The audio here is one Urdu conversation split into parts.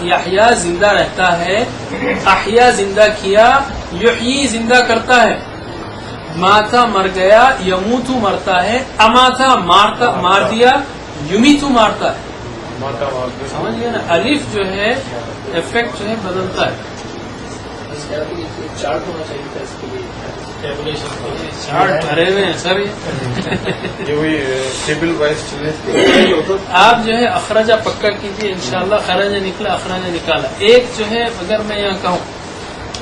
یحییٰ زندہ رہتا ہے، احیا زندہ کیا، یحیی زندہ کرتا ہے، ماتا مر گیا، یموتو مرتا ہے، اماتا مار دیا، یمیتو مارتا ہے. سمجھ گیا نا؟ الف جو ہے افیکٹ جو ہے بدلتا ہے. چارٹ ہونا چاہیے تھا اس کے لیے، چارٹ بھرے ہوئے ہیں سر. آپ جو ہے اخراجہ پکا کیجیے، انشاءاللہ خراجہ نکلا اخراجہ نکالا. ایک جو ہے اگر میں یہاں کہوں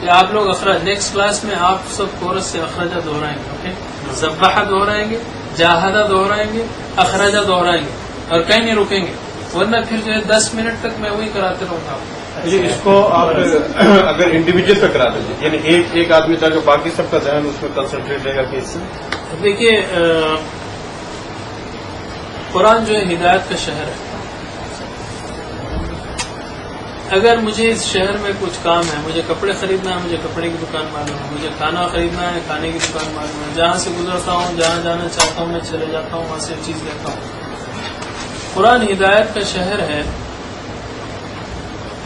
کہ آپ لوگ اخراج نیکسٹ کلاس میں آپ سب کورس سے اخراجہ دہرائیں گے. اوکے، ذبح دہرائیں گے، جاہدہ دہرائیں گے، اخراجہ دہرائیں گے، اور کہیں نہیں رکیں گے، ورنہ پھر جو ہے 10 منٹ تک میں وہی کراتے رہوں گا. اس کو آپ اگر انڈیویجل پہ کرا دیجیے، یعنی ایک آدمی تاکہ باقی سب کا ذہن اس میں کنسنٹریٹ رہے گا کہ اس سے. دیکھیے قرآن جو ہے ہدایت کا شہر ہے. اگر مجھے اس شہر میں کچھ کام ہے، مجھے کپڑے خریدنا ہے، مجھے کپڑے کی دکان معلوم ہے، مجھے کھانا خریدنا ہے، کھانے کی دکان معلوم ہے، جہاں سے گزرتا ہوں، جہاں جانا چاہتا ہوں میں چلے جاتا ہوں، وہاں سے چیز لیتا ہوں. قرآن ہدایت کا شہر ہے.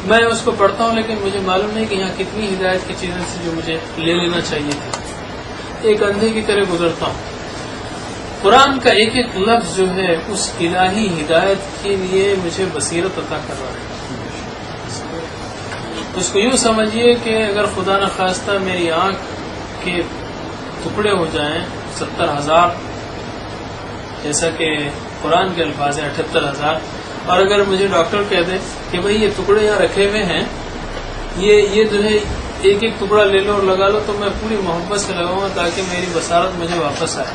میں اس کو پڑھتا ہوں لیکن مجھے معلوم نہیں کہ یہاں کتنی ہدایت کی چیزیں تھیں جو مجھے لے لینا چاہیے تھی. ایک اندھے کی طرح گزرتا ہوں. قرآن کا ایک ایک لفظ جو ہے اس الہی ہدایت کے لیے مجھے بصیرت عطا کر رہا ہے. اس کو یوں سمجھیے کہ اگر خدا نخواستہ میری آنکھ کے ٹکڑے ہو جائیں 70,000، جیسا کہ قرآن کے الفاظ ہیں 78,000، اور اگر مجھے ڈاکٹر کہہ دے کہ بھئی یہ ٹکڑے یہاں رکھے ہوئے ہیں، یہ جو ہے ایک ایک ٹکڑا لے لو اور لگا لو، تو میں پوری محبت سے لگاؤں گا تاکہ میری بصارت مجھے واپس آئے.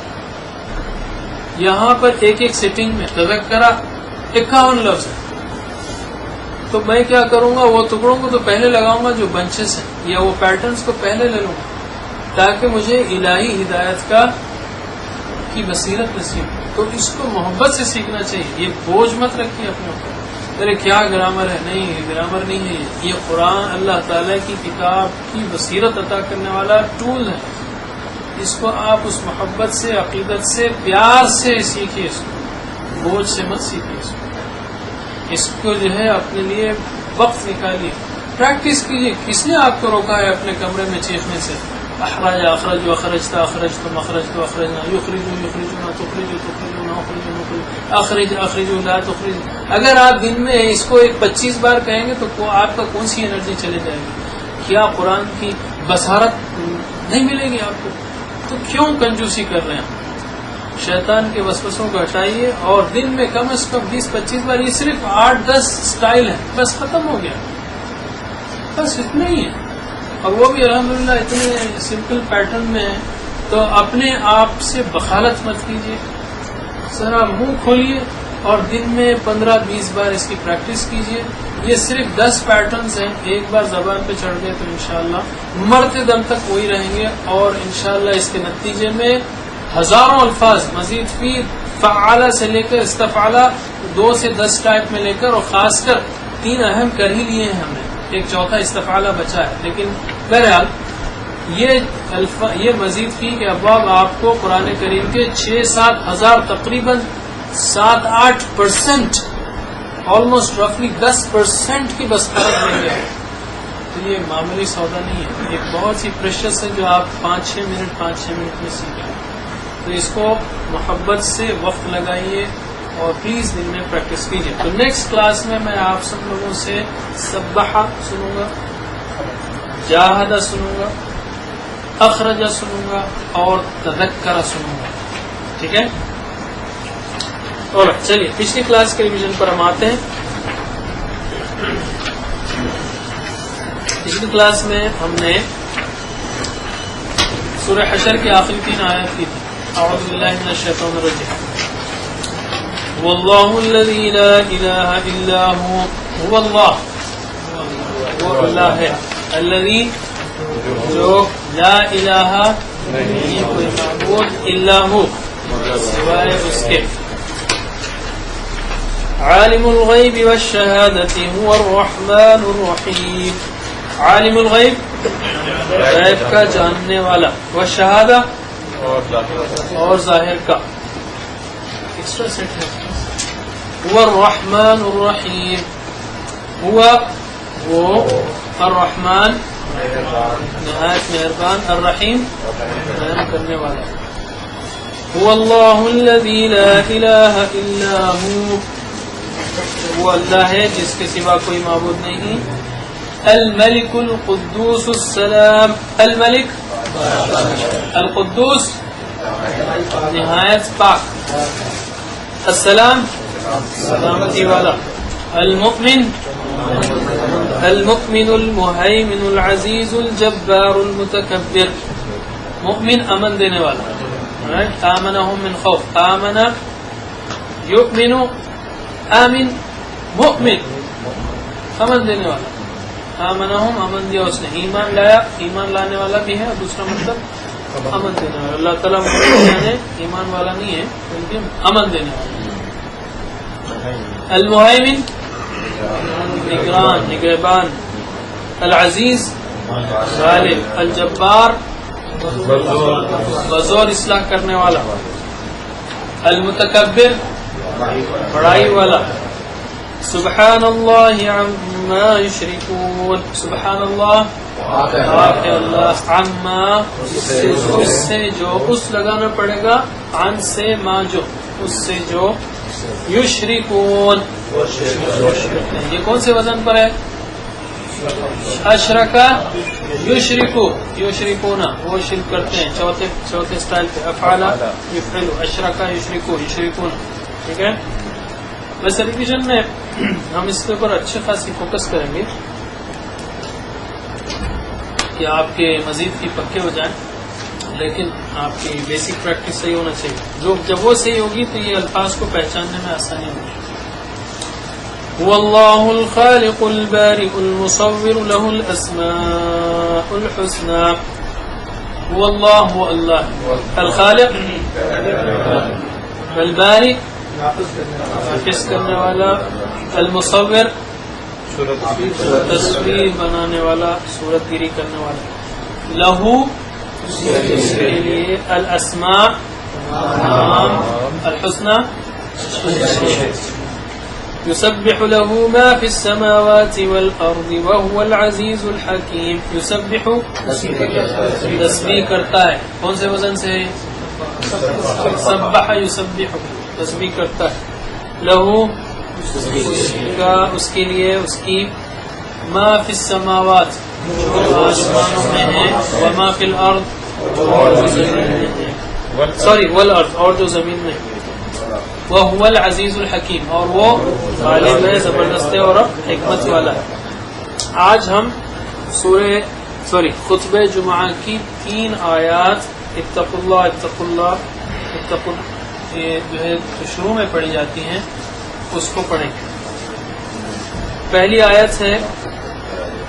یہاں پر ایک ایک سیٹنگ میں تذکرہ 51 لفظ ہے. تو میں کیا کروں گا، وہ ٹکڑوں کو تو پہلے لگاؤں گا جو بنچز ہیں، یا وہ پیٹرنز کو پہلے لے لوں گا تاکہ مجھے الہی ہدایت کی بصیرت نصیب ہو. تو اس کو محبت سے سیکھنا چاہیے. یہ بوجھ مت رکھیے اپنے اوپر، ارے کیا گرامر ہے. نہیں، گرامر نہیں ہے. یہ قرآن اللہ تعالیٰ کی کتاب کی بصیرت عطا کرنے والا ٹول ہے. اس کو آپ اس محبت سے، عقیدت سے، پیار سے سیکھیے. اس کو بوجھ سے مت سیکھیے. اس کو جو ہے اپنے لیے وقت نکالیے، پریکٹس کیجیے. کس نے آپ کو روکا ہے اپنے کمرے میں چیخنے سے؟ اخراج اخرج اخرجت اخرجت اخرجت اخرجنا یخرجو یخرجنا تخرجو تخرجو نخرج نخرج اخرج اخرجو لا تخرج. اگر آپ دن میں اس کو 25 بار کہیں گے تو آپ کا کون سی انرجی چلے جائے گی؟ کیا قرآن کی بصارت نہیں ملے گی آپ کو؟ تو کیوں کنجوسی کر رہے ہیں؟ شیطان کے وسوسوں کو ہٹائیے، اور دن میں کم از کم 20-25 بار. یہ صرف 8-10 سٹائل ہے، بس ختم ہو گیا. بس اتنا ہی ہے، اور وہ بھی الحمدللہ اتنے سمپل پیٹرن میں ہے. تو اپنے آپ سے بخالت مت کیجیے، ذرا منہ کھولیے اور دن میں 15-20 بار اس کی پریکٹس کیجیے. یہ صرف 10 پیٹرنز ہیں، ایک بار زبان پہ چڑھ گئے تو انشاءاللہ مرتے دم تک وہی رہیں گے. اور انشاءاللہ اس کے نتیجے میں ہزاروں الفاظ مزید فی فعالہ سے لے کر استفعالہ 2 سے 10 ٹائپ میں لے کر، اور خاص کر 3 اہم کر ہی لیے ہیں ہم نے، ایک چوتھا استفعالہ بچا ہے. لیکن بہرحال یہ مزید فی کے ابواب آپ کو قرآن کریم کے 6-7 ہزار، تقریباً 7-8%، آلموسٹ رفلی 10% کی بصارت مل گیا. تو یہ معمولی سودا نہیں ہے، ایک بہت سی پریشس ہے جو آپ 5-6 منٹ میں سیکھیں. تو اس کو محبت سے وقت لگائیے اور پلیز دن میں پریکٹس کیجیے. تو نیکسٹ کلاس میں آپ سب لوگوں سے سبحہ سنوں گا، جاہدہ سنوں گا، اخرجہ سنوں گا، اور تذکرہ سنوں گا. ٹھیک ہے؟ اور چلیے پچھلی کلاس کے ریویژن پر ہم آتے ہیں. پچھلی کلاس میں ہم نے سورہ حشر کی آخری 3 آیات کی تھی. اعوذ باللہ من الشیطان الرجیم. واللہ الذی لا الہ الا هو اللہ، وہ اللہ ہے، الذی جو لا الہ نہیں کوئی معبود الا ہو سوائے اس کے، عالم الغیب والشہادۃ هو الرحمن الرحیم. عالم الغیب غیب کا جاننے والا، والشہادہ اور ظاہر کا. ایکسٹرا سیٹ ہے. هو الرحمن الرحیم، ہوا وہ الرحمن نہایت مہربان، الرحیم رحم کرنے والا. هو اللہ الذی لا الہ الا ہو، وہ اللہ ہے جس کے سوا کوئی معبود نہیں. الملک القدوس السلام، الملک القدوس نہایت پاک، السلام سلامتی والا، المؤمن المہیمن العزیز الجبار المتکبر، مؤمن امن دینے والا. آمنہم من خوف، آمن یؤمن، آمن مؤمن امن دینے والا. آمنہم امن دیا اس نے، ایمان لایا ایمان لانے والا بھی ہے، اور دوسرا مطلب امن دینے والا. اللہ تعالیٰ یعنی ایمان والا نہیں ہے بلکہ امن دینے والا. المہیمن نگران نگہبان، العزیز غالب، الجبار بزور اصلاح کرنے والا، المتکبر بڑائی والا. سبحان اللہ عما یشرکون، سبحان اللہ پاک ہے اللہ، عما اس سے جو، اس لگانا پڑے گا، عن سے ما جو، اس سے جو، یشرکون یہ کون سے وزن پر ہے؟ اشرکا یشرکو، یشرکونا وہ شرک کرتے ہیں، چوتھے سٹائل پہ. افعلا یفعلو، اشرکا یشرکو، یشرکون. ٹھیک ہے، بس ریویژن میں ہم اس کے اوپر اچھے خاصی فوکس کریں گے کہ آپ کے مزید بھی پکے ہو جائیں، لیکن آپ کی بیسک پریکٹس صحیح ہونا چاہیے. جب وہ صحیح ہوگی تو یہ الفاظ کو پہچاننے میں آسانی ہوگی. واللہ الخالق البارئ المصور له الاسماء الحسنى. واللہ هو اللہ، الخالق البارئ نافذ کرنے والا، المصور تصویر بنانے والا، صورت گیری کرنے والا، لہو اس کے لیے، الاسماء نام، الحسنى يسبح له ما في السماوات والأرض وهو العزيز الحكيم. يسبح تسبیح کرتا ہے، کون سے وزن سے ہے؟ سبح یسبح، تسبیح کرتا ہے. لہو اس کے لیے، اس کی، ما فی السماوات جو آسمانوں میں ہے، وما فی الارض والارض اور جو زمین میں ہے. وَهُوَ الْعَزِيزُ الْحَكِيمُ اور وہ غالب ہے، زبردست ہے اور حکمت والا ہے. آج ہم خطبہ جمعہ کی 3 آیات اتقوا اللہ اتقوا اللہ اتقوا یہ جو ہے شروع میں پڑھی جاتی ہیں اس کو پڑھیں گے. پہلی آیت ہے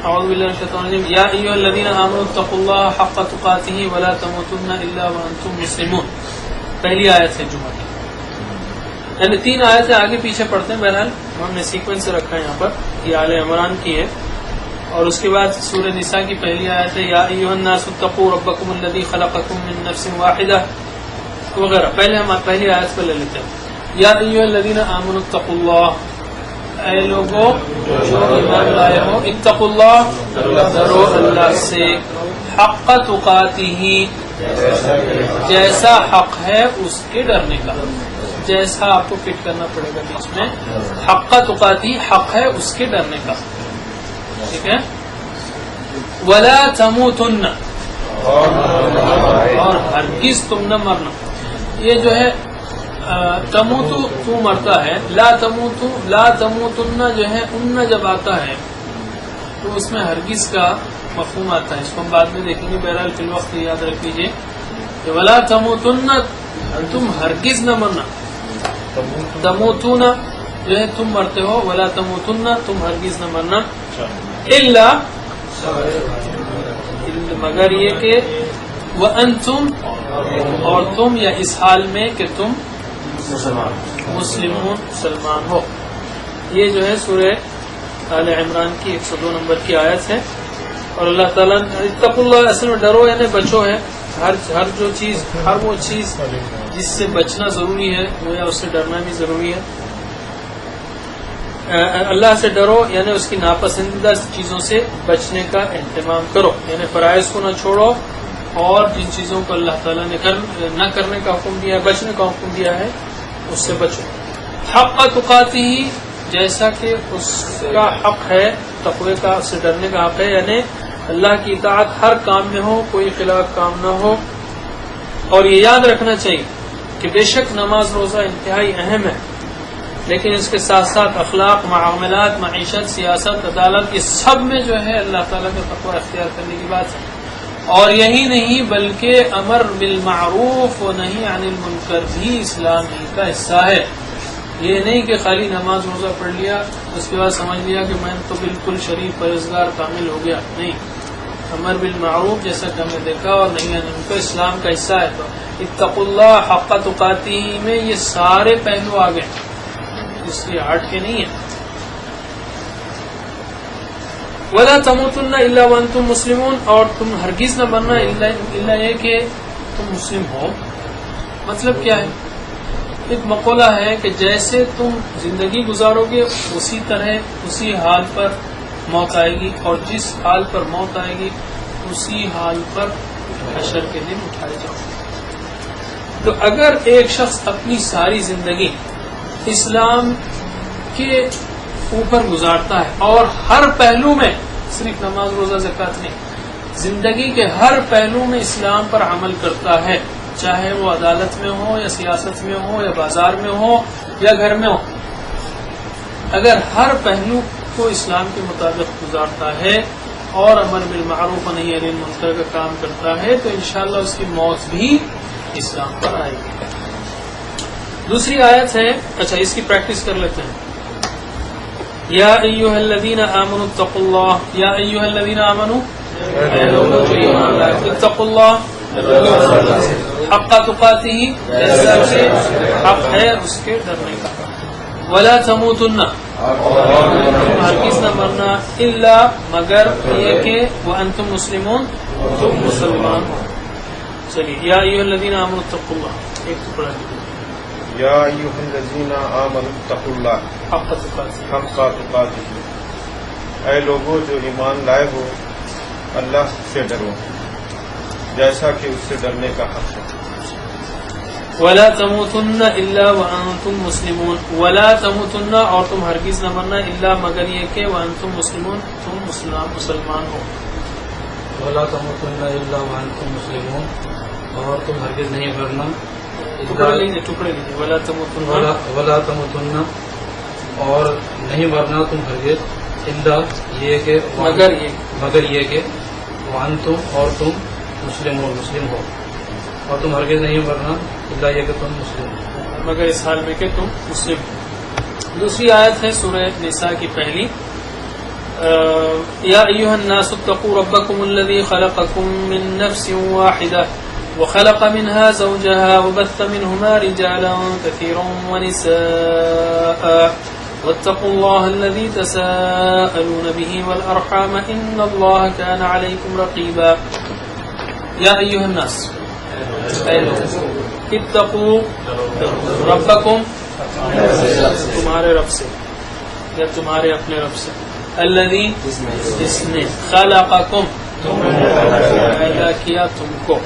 اعوذ باللہ من الشیطان الرجیم، یا ایھا الذین آمنوا اتقوا اللہ حق تقاتہ ولا تموتن الا وانتم مسلمون. پہلی آیت ہے جمعہ کی، یعنی 3 آیتیں آگے پیچھے پڑھتے ہیں. بہرحال ہم نے سیکوینس سے رکھا ہے یہاں پر، یہ آل عمران کی ہے، اور اس کے بعد سورہ نساء کی پہلی آیت ہے یا ایھا الناس اتقوا ربکم الذی خلقکم من نفس واحدہ وغیرہ. پہلے ہم پہلی آیت کو لے لیتے ہیں. یا ایھا الذین آمنوا اتقوا اللہ، اے لوگوں جو ایمان لائے ہو، اتقوا اللہ ڈرو اللہ سے، حق تقاتہ جیسا حق ہے اس کے ڈرنے کا، جیسا آپ کو فٹ کرنا پڑے گا بیچ میں، حق تقاتی حق ہے اس کے ڈرنے کا. ٹھیک ہے، ولا تموتن اور ہرگز تم نہ مرنا. یہ جو ہے تموتو تو مرتا ہے، لا تموتن جو ہے ان جب آتا ہے تو اس میں ہرگز کا مفہوم آتا ہے، اس کو ہم بعد میں دیکھیں گے. بہرحال فی الوقت یاد رکھ لیجیے کہ ولا تموتن تم ہرگز نہ مرنا، تموتون جو ہے تم مرتے ہو، ولا تموتن تم ہرگز نہ مرنا، الا مگر یہ کہ وانتم اور تم، یا اس حال میں کہ تم مسلمان ہو. یہ جو ہے سورہ آل عمران کی 102 نمبر کی آیت ہے. اور اللہ تعالیٰ اتقوا اللہ اصل میں ڈرو یعنی بچو ہے. ہر وہ چیز جس سے بچنا ضروری ہے گویا اس سے ڈرنا بھی ضروری ہے. اللہ سے ڈرو یعنی اس کی ناپسندیدہ چیزوں سے بچنے کا اہتمام کرو، یعنی فرائض کو نہ چھوڑو اور جن چیزوں کو اللہ تعالیٰ نے نہ کرنے کا حکم دیا ہے، بچنے کا حکم دیا ہے، اس سے بچو۔ حق تقاتی ہی، جیسا کہ اس کا حق ہے، تقوی کا، اس سے ڈرنے کا حق ہے، یعنی اللہ کی اطاعت ہر کام میں ہو، کوئی خلاف کام نہ ہو۔ اور یہ یاد رکھنا چاہیے کہ بے شک نماز روزہ انتہائی اہم ہے، لیکن اس کے ساتھ ساتھ اخلاق، معاملات، معیشت، سیاست، عدالت، یہ سب میں جو ہے اللہ تعالیٰ کا تقوی اختیار کرنے کی بات ہے۔ اور یہی نہیں بلکہ امر بالمعروف و نہی عن المنکر بھی اسلام ہی کا حصہ ہے۔ یہ نہیں کہ خالی نماز روزہ پڑھ لیا اس کے بعد سمجھ لیا کہ میں تو بالکل شریف پرہیزگار کامل ہو گیا، نہیں۔ امر بالمعروف جیسا کہ ہم نے دیکھا اور نہی عن المنکر اسلام کا حصہ ہے۔ تو اتقوا اللہ حق تقاتہ میں یہ سارے پہلو آ گئے، اس لیے ہٹ کے نہیں ہے۔ وَلَا تَمُوتُنَّ إِلَّا وَأَنْتُمْ مُسْلِمُونَ، اور تم ہرگز نہ مرنا الا یہ کہ تم مسلم ہو۔ مطلب کیا ہے؟ ایک مقولہ ہے کہ جیسے تم زندگی گزارو گے اسی طرح اسی حال پر موت آئے گی، اور جس حال پر موت آئے گی اسی حال پر حشر کے دن اٹھائے جاؤ گے۔ تو اگر ایک شخص اپنی ساری زندگی اسلام کے اوپر گزارتا ہے اور ہر پہلو میں، صرف نماز روزہ زکوٰۃ نہیں، زندگی کے ہر پہلو میں اسلام پر عمل کرتا ہے، چاہے وہ عدالت میں ہو یا سیاست میں ہو یا بازار میں ہو یا گھر میں ہو، اگر ہر پہلو کو اسلام کے مطابق گزارتا ہے اور امر بالمعروف و نہی عن المنکر کا کام کرتا ہے تو انشاءاللہ اس کی موت بھی اسلام پر آئے گی۔ دوسری آیت ہے، اچھا اس کی پریکٹس کر لیتے ہیں۔ یا ایھا الذین آمنوا اتقوا اللہ، یا ایھا الذین آمنوا اتقوا اللہ حق تقاتہ، جیسا کہ حق ہے اس کے ڈرنے کا۔ ولا تموتن، ہرگز نہ مرنا، الا مگر یہ کہ وانتم مسلمون، تم مسلمان ہو۔ چلیے، یا ایھا الذین آمنوا اتقوا اللہ، ایک ٹکڑا لکھو۔ یا ایھا الذین آمنوا اتقوا اللہ حق تقاتہ، حق تقاتہ، اے لوگوں جو ایمان لائے ہو اللہ سے ڈرو جیسا کہ اس سے ڈرنے کا حق ہے۔ ولا تموتن الا وانتم مسلمون، ولا تموتن، اور تم ہرگز نہ مرنا، الا مگر یہ کہ وانتم مسلمون، تم مسلمان ہو۔ ولا تموتن الا وانتم مسلمون، اور تم ہرگز نہیں مرنا، ٹکڑے لیجیے، ولا تموتن، ولا تموتن، اور نہیں مرنا تم ہرگز، الا یہ کہ مگر یہ کہ وانتم، اور تم مسلمون، مسلم ہو، اور تم ہرگز نہیں مرنا الا یہ کہ تم مسلم ہو، مگر اس حال میں کہ تم مسلم ہو۔ دوسری آیت ہے سورہ نساء کی پہلی، یا ایھا الناس اتقوا ربکم الذی خلقکم من نفس واحدہ وخلق منها زوجها وبث منهما رجالا كثيرا ونساء واتقوا الله الذي تساءلون به والأرحام إن الله كان عليكم رقيبا۔ یا ایھا الناس، اتقوا ربکم، تمہارے رب سے یا تمہارے اپنے رب سے، الذی، جس نے، خلقکم، پیدا کیا تم کو،